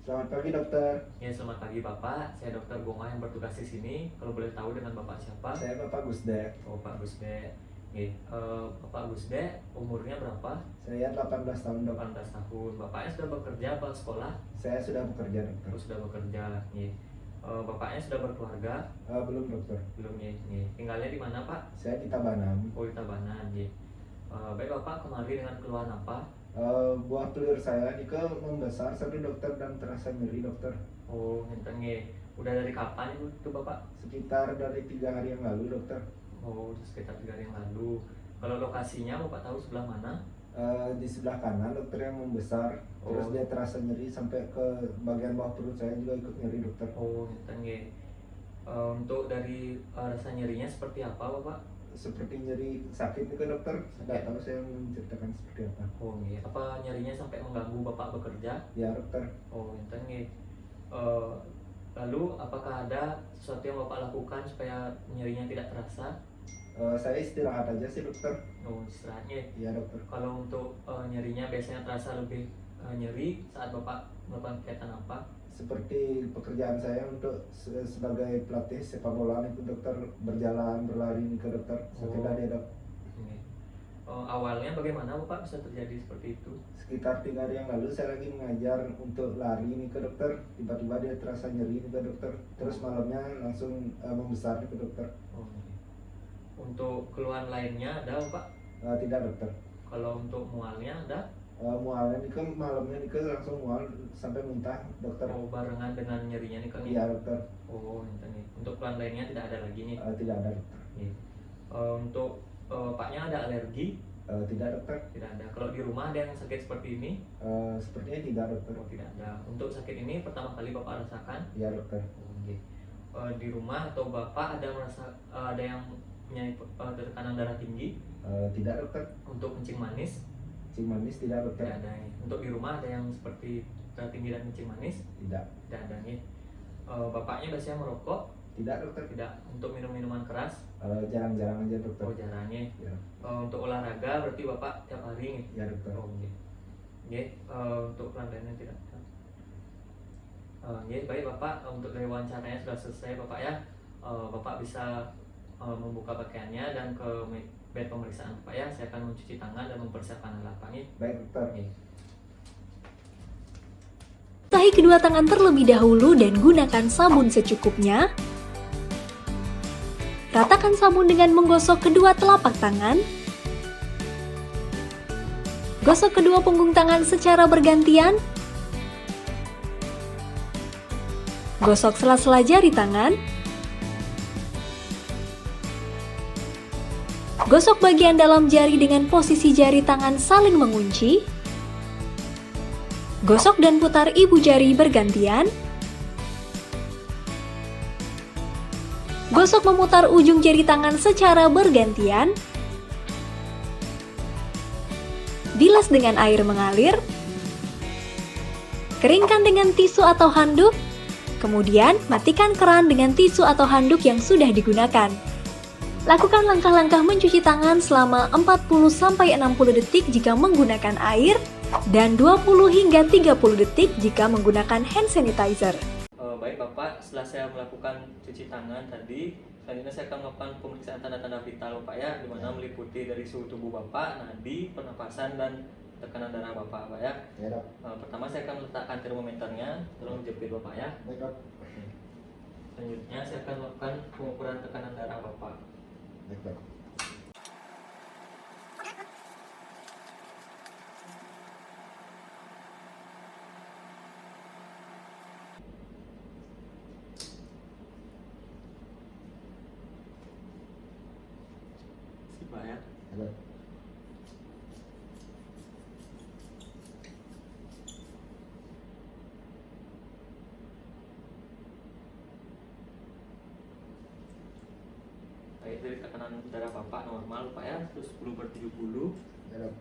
Selamat pagi dokter. Ya, selamat pagi Bapak. Saya Dokter Goma yang bertugas di sini. Kalau boleh tahu dengan Bapak siapa? Saya Bapak Gusde. Oh, Pak Gusde. Bapak Gusde, umurnya berapa? Saya 18 tahun dok. 18 tahun. Bapaknya sudah bekerja apa sekolah? Saya sudah bekerja dokter. Oh, sudah bekerja. Bapaknya sudah berkeluarga? Belum dokter. Belum ya. Tinggalnya di mana Pak? Saya di Tabanan. Oh, di Tabanan. Baik Bapak, kemari dengan keluhan apa? Buah pelir saya ini membesar sampai dokter dan terasa nyeri dokter. Oh, enten ya. Udah dari kapan itu Bapak? Sekitar dari 3 hari yang lalu dokter. Oh, sekitar 3 hari yang lalu. Kalau lokasinya Bapak tahu sebelah mana? Di sebelah kanan dokter yang membesar. Terus Oh. dia terasa nyeri sampai ke bagian bawah perut saya juga ikut nyeri dokter. Oh, enten ya. Untuk dari rasa nyerinya seperti apa Bapak? Seperti nyeri sakit nih ke dokter. Tidak Sakit. tahu saya menceritakan seperti apa. Oh, iya. Apa nyerinya sampai mengganggu Bapak bekerja? Ya dokter. Oh, enten ya. Lalu apakah ada sesuatu yang Bapak lakukan supaya nyerinya tidak terasa? Saya istirahat aja sih dokter. Oh, istirahatnya. Ya dokter. Kalau untuk nyerinya biasanya terasa lebih nyeri saat Bapak melakukan kegiatan apa? Seperti pekerjaan saya untuk sebagai pelatih sepak bola itu dokter, berjalan berlari ke dokter setelah dia dok. Ini. Awalnya bagaimana Bapak bisa terjadi seperti itu? Sekitar 3 hari yang lalu saya lagi mengajar untuk lari ke dokter, tiba-tiba dia terasa nyeri ke dokter, terus malamnya langsung membesar ke dokter. Oh, ini. Untuk keluhan lainnya ada Bapak? Tidak dokter. Kalau untuk mualnya ada? Mualnya malamnya langsung mual sampai muntah dokter. Oh, barengan dengan nyerinya nih kan? Iya dokter. Oh, nih. Untuk keluhan lainnya tidak ada lagi nih? Tidak ada dokter. Untuk Paknya ada alergi? Tidak dokter. Tidak ada. Kalau di rumah ada yang sakit seperti ini? Sepertinya tidak dokter. Oh, tidak ada. Untuk sakit ini pertama kali Bapak rasakan? Iya dokter. Di rumah atau Bapak ada yang punya tekanan darah tinggi? Tidak dokter. Untuk kencing manis? Kencing manis tidak dokter. Tidak ada. Untuk di rumah ada yang seperti darah tinggi dan kencing manis? Tidak. Tidak ada nih. Bapaknya biasanya merokok? Tidak dokter. Tidak. Untuk minum minuman keras? Jarang-jarang aja dokter. Oh, jarangnya. Ya. Untuk olahraga berarti Bapak tiap hari nih? Ya dokter. Oh, untuk kelantannya tidak. Baik Bapak, untuk dari wawancaranya sudah selesai Bapak ya. Bapak bisa membuka pakaiannya dan ke bed pemeriksaan Bapak ya. Saya akan mencuci tangan dan mempersiapkan alat Pak nih. Baik dokter. Basahi kedua tangan terlebih dahulu dan gunakan sabun secukupnya. Ratakan sabun dengan menggosok kedua telapak tangan. Gosok kedua punggung tangan secara bergantian. Gosok sela-sela jari tangan. Gosok bagian dalam jari dengan posisi jari tangan saling mengunci. Gosok dan putar ibu jari bergantian. Gosok memutar ujung jari tangan secara bergantian. Bilas dengan air mengalir. Keringkan dengan tisu atau handuk. Kemudian matikan keran dengan tisu atau handuk yang sudah digunakan. Lakukan langkah-langkah mencuci tangan selama 40-60 detik jika menggunakan air dan 20 hingga 30 detik jika menggunakan hand sanitizer. Baik Bapak, setelah saya melakukan cuci tangan tadi, selanjutnya saya akan melakukan pemeriksaan tanda-tanda vital Bapak ya, di mana meliputi dari suhu tubuh Bapak, nadi, pernapasan dan tekanan darah Bapak ya. Ya dok. Pertama saya akan meletakkan termometernya, tolong jepit Bapak ya. Baik dok. Selanjutnya saya akan melakukan pengukuran tekanan darah Bapak. Baik dok. Pak ya. Ya, dok. Baik, dari tekanan darah Bapak normal Pak ya, 10/70. Ya, dok.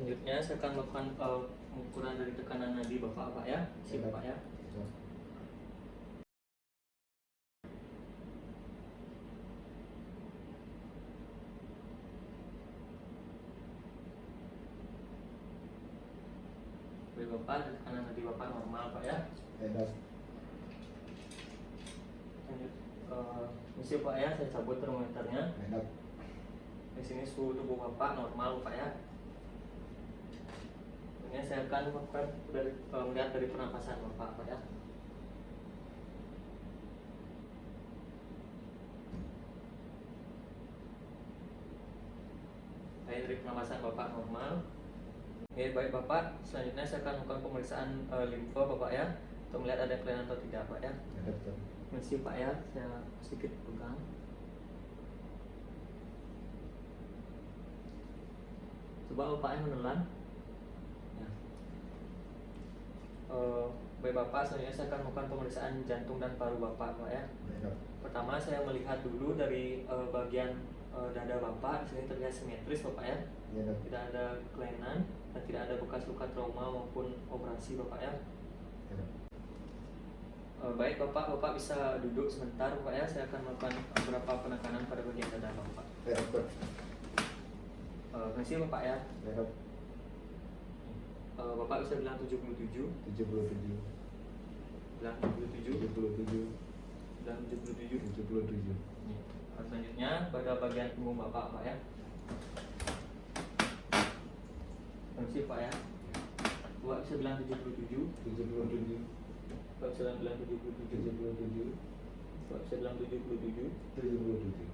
Selanjutnya saya akan melakukan pengukuran dari tekanan nadi Bapak ya. Siap Pak ya. Baik Bapak, tekanan nadi Bapak normal Pak ya. Ya dok. Lanjut, misi Pak ya, saya cabut termometernya. Ya dok. Di sini suhu tubuh Bapak normal Pak ya. Ini saya akan melakukan melihat dari pernapasan Bapak Pak ya. Baik, dari pernapasan Bapak normal. Oke, baik Bapak, selanjutnya saya akan melakukan pemeriksaan limfa Bapak ya, untuk melihat ada kelainan atau tidak Pak ya. Ya dokter. Misi Pak ya, saya sedikit pegang. Coba Bapak yang menelan. Ya. Baik Bapak, selanjutnya saya akan melakukan pemeriksaan jantung dan paru Bapak Pak ya. Ya dok. Pertama saya melihat dulu dari bagian dada Bapak, di sini terlihat simetris Bapak ya. Ya dok. Tidak ada kelainan dan tidak ada bekas luka trauma maupun operasi Bapak ya. Ya dok. Baik Bapak bisa duduk sebentar Bapak ya. Saya akan melakukan beberapa penekanan pada bagian dada Bapak. Ya dokter. Terima kasih Bapak ya. Ya dok. Bapak bisa bilang 77, 77. bilang 77, 77. bilang 77. 77. Selanjutnya pada bagian punggung Bapak Pak ya. Permisi Pak ya. Bapak bisa bilang 77, 77. Bapak bisa bilang 77, 77. Bapak bisa bilang 77. 77.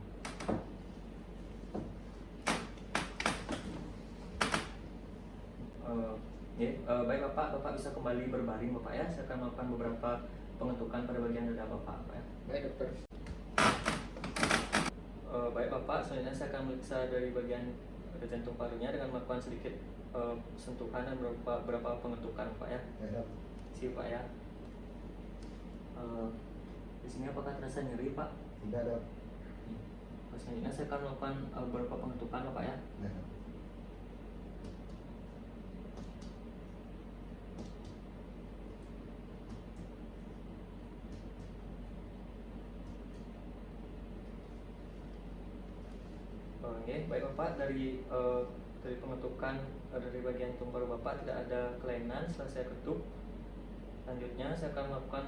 Baik Bapak bisa kembali berbaring Bapak ya. Saya akan melakukan beberapa pengetukan pada bagian dada Bapak Pak ya. Baik dokter. Baik Bapak, selanjutnya saya akan meriksa dari bagian jantung parunya dengan melakukan sedikit sentuhan dan beberapa pengetukan Pak ya. Ya dok. Siap Pak ya. Di sini apakah terasa nyeri Pak? Tidak dok. Selanjutnya saya akan melakukan beberapa pengetukan Pak ya. Ya dok. Oke, baik Bapak, dari pengetukan dari bagian tumor paru Bapak tidak ada kelainan setelah saya ketuk. Selanjutnya saya akan melakukan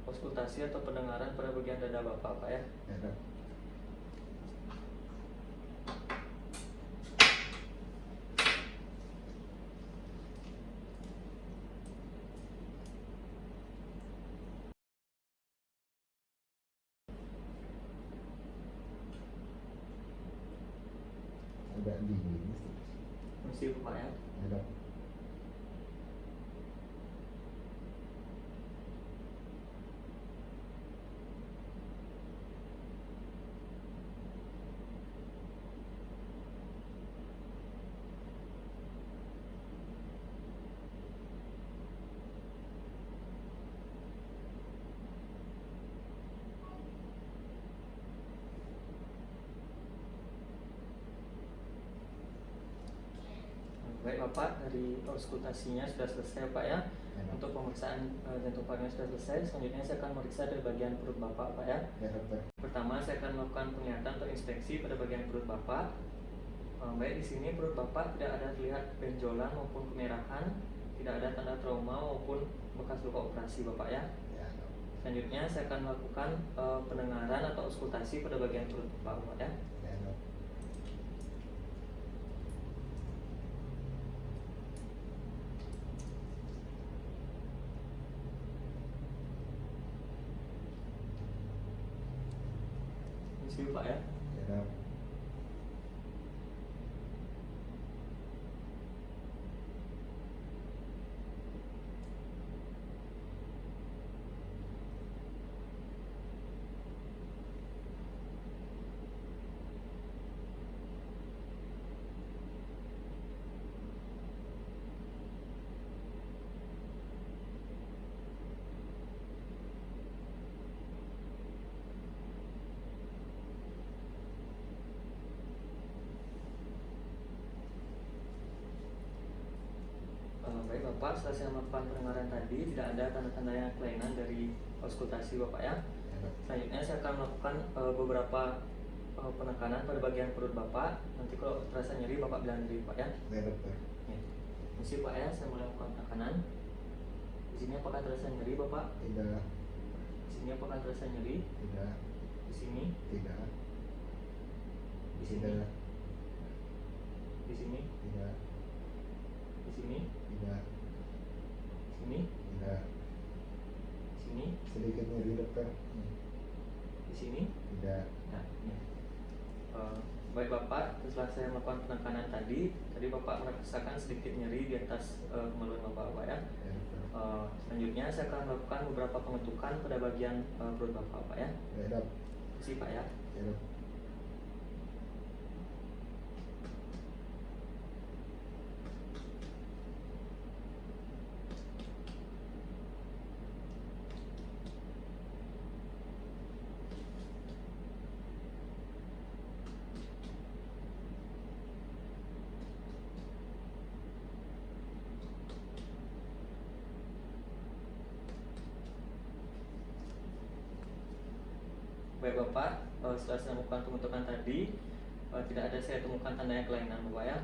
auskultasi atau pendengaran pada bagian dada Bapak Pak ya. Ya dok. Agak dingin. Masih Pak ya. Ya dok. Baik Bapak, dari auskultasinya sudah selesai Pak ya. Ya dok. Untuk pemeriksaan jantung parunya sudah selesai. Selanjutnya saya akan memeriksa dari bagian perut Bapak Pak ya. Ya dokter. Pertama saya akan melakukan penglihatan atau inspeksi pada bagian perut Bapak. Baik, di sini perut Bapak tidak ada terlihat benjolan maupun kemerahan, tidak ada tanda trauma maupun bekas luka operasi Bapak ya. Ya dok. Selanjutnya saya akan melakukan pendengaran atau auskultasi pada bagian perut Bapak ya. Ya dok. Misi Pak ya. Ya dok. Bapak, setelah saya melakukan pendengaran tadi, tidak ada tanda-tanda yang kelainan dari auskultasi Bapak ya. Selanjutnya saya akan melakukan beberapa penekanan pada bagian perut Bapak. Nanti kalau terasa nyeri Bapak bilang nyeri Pak ya. Ya dokter. Ya. Misi Pak ya, saya mulai melakukan penekanan. Di sini apakah terasa nyeri Bapak? Tidak. Di sini apakah terasa nyeri? Tidak. Di sini? Tidak. Di sini? Tidak. Di sini? Tidak. Di sini? Tidak. Di sini? Tidak. Di sini? Sedikit nyeri dokter. Di sini? Tidak. Nah, ini. Baik Bapak, setelah saya melakukan penekanan tadi Bapak merasakan sedikit nyeri di atas kemaluan Bapak ya. Ya dokter. Selanjutnya saya akan melakukan beberapa pengetukan pada bagian perut Bapak ya. Ya dok. Isi Pak ya. Ya dok. Baik Bapak, setelah saya melakukan pengetukan tadi tidak ada saya temukan tanda yang kelainan Bapak ya.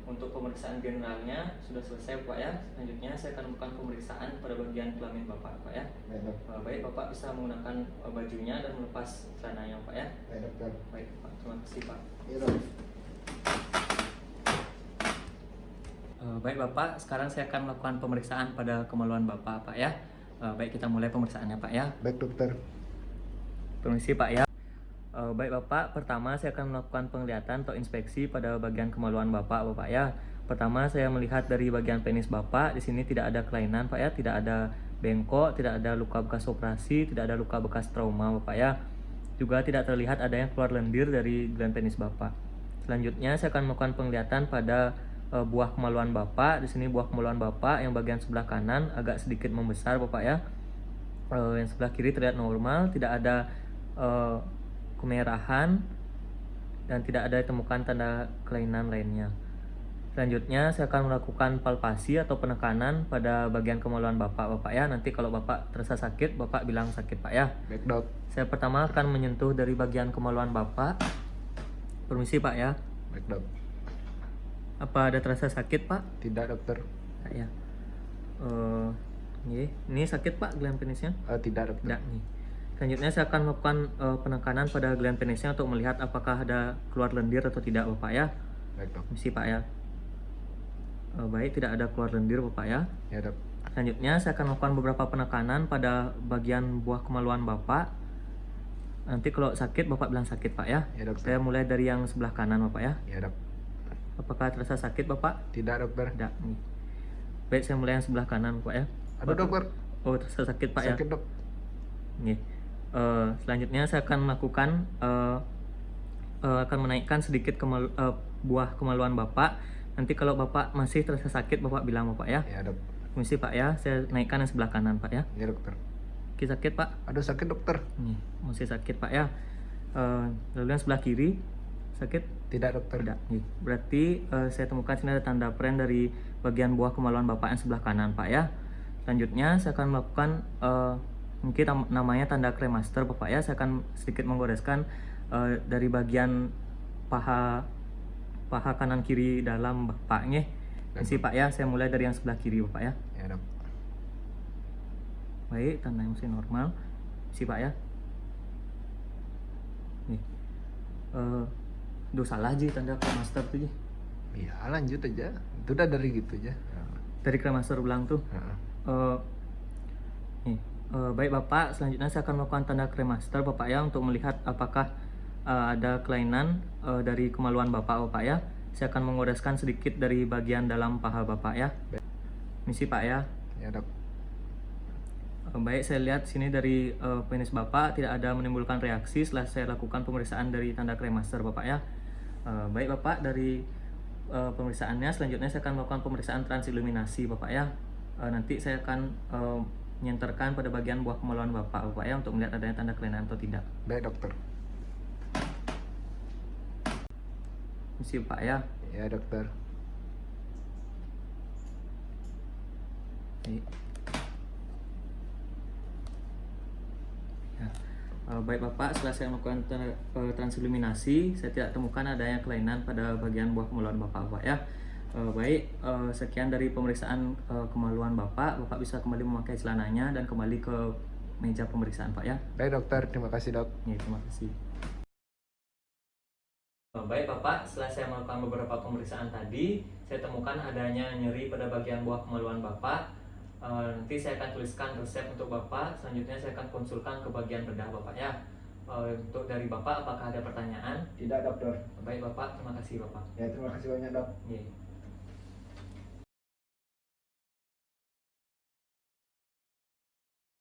Untuk pemeriksaan generalnya sudah selesai Bapak ya. Selanjutnya saya akan melakukan pemeriksaan pada bagian kelamin Bapak ya. Ya dok. Baik Bapak bisa menggunakan bajunya dan melepas celananya Pak ya. Ya dokter. Baik Pak, terima kasih Pak. Ya dok. Baik Bapak, sekarang saya akan melakukan pemeriksaan pada kemaluan Bapak Pak ya. Baik kita mulai pemeriksaannya Pak ya. Baik dokter. Permisi Pak ya. Baik Bapak, pertama saya akan melakukan penglihatan atau inspeksi pada bagian kemaluan Bapak ya. Pertama saya melihat dari bagian penis Bapak, di sini tidak ada kelainan Pak ya, tidak ada bengkok, tidak ada luka bekas operasi, tidak ada luka bekas trauma Bapak ya. Juga tidak terlihat ada yang keluar lendir dari gland penis Bapak. Selanjutnya saya akan melakukan penglihatan pada buah kemaluan Bapak. Di sini buah kemaluan Bapak yang bagian sebelah kanan agak sedikit membesar Bapak ya. Yang sebelah kiri terlihat normal, tidak ada kemerahan dan tidak ada ditemukan tanda kelainan lainnya. Selanjutnya saya akan melakukan palpasi atau penekanan pada bagian kemaluan Bapak ya. Nanti kalau Bapak terasa sakit, Bapak bilang sakit Pak ya. Baik dok. Saya pertama akan menyentuh dari bagian kemaluan Bapak. Permisi Pak ya. Baik dok. Apa ada terasa sakit Pak? Tidak dokter. Ya. Ini sakit Pak gland penisnya? Tidak dokter. Tidak nih. Selanjutnya saya akan melakukan penekanan pada gland penisnya untuk melihat apakah ada keluar lendir atau tidak Bapak ya. Baik dok. Misi Pak ya. Baik, tidak ada keluar lendir Bapak ya. Ya dok. Selanjutnya saya akan melakukan beberapa penekanan pada bagian buah kemaluan Bapak. Nanti kalau sakit Bapak bilang sakit Pak ya. Ya dokter. Saya mulai dari yang sebelah kanan Bapak ya. Ya dok. Apakah terasa sakit Bapak? Tidak dokter. Tidak nih. Baik, saya mulai yang sebelah kanan Bapak ya. Aduh dokter. Oh, terasa sakit Pak ya. Sakit dok. Nih. Selanjutnya saya akan melakukan akan menaikkan sedikit buah kemaluan Bapak. Nanti kalau Bapak masih terasa sakit Bapak bilang Bapak ya. Ya dok. Misi Pak ya, saya naikkan yang sebelah kanan Pak ya. Ya dokter. Oke, sakit Pak? Aduh sakit dokter. Nih, masih sakit Pak ya. Lalu yang sebelah kiri sakit? Tidak dokter. Tidak. Nih, berarti saya temukan sini ada tanda pren dari bagian buah kemaluan Bapak yang sebelah kanan Pak ya. Selanjutnya saya akan melakukan mungkin namanya tanda kremaster Bapak ya. Saya akan sedikit menggoreskan dari bagian paha kanan kiri dalam Bapaknya. Misi Pak ya, saya mulai dari yang sebelah kiri Bapak ya. Ya dok. Baik, tanda masih normal. Misi Pak ya. Nih. Duh salah Ji tanda kremaster tuh Ji. Ya lanjut aja. Itu udah dari gitu aja. Dari kremaster ulang tuh. Nih. Baik Bapak, selanjutnya saya akan melakukan tanda kremaster Bapak ya untuk melihat apakah ada kelainan dari kemaluan Bapak ya. Saya akan mengoreskan sedikit dari bagian dalam paha Bapak ya. Misi Pak ya. Ya dok. Baik, saya lihat sini dari penis Bapak tidak ada menimbulkan reaksi setelah saya lakukan pemeriksaan dari tanda kremaster Bapak ya. Baik Bapak, dari pemeriksaannya selanjutnya saya akan melakukan pemeriksaan transiluminasi Bapak ya. Nanti saya akan menyenterkan pada bagian buah kemaluan Bapak ya untuk melihat adanya tanda kelainan atau tidak. Baik dokter. Misi Pak ya. Ya dokter. Baik. Ya. Baik Bapak, setelah saya melakukan transiluminasi, saya tidak temukan adanya kelainan pada bagian buah kemaluan Bapak ya. Baik, sekian dari pemeriksaan kemaluan Bapak. Bapak bisa kembali memakai celananya dan kembali ke meja pemeriksaan Pak ya. Baik dokter, terima kasih dok. Ya, terima kasih. Baik Bapak, setelah saya melakukan beberapa pemeriksaan tadi, saya temukan adanya nyeri pada bagian buah kemaluan Bapak. Nanti saya akan tuliskan resep untuk Bapak. Selanjutnya saya akan konsulkan ke bagian bedah Bapak ya. Untuk dari Bapak, apakah ada pertanyaan? Tidak dokter. Baik Bapak, terima kasih Bapak. Ya terima kasih banyak dok. Ya.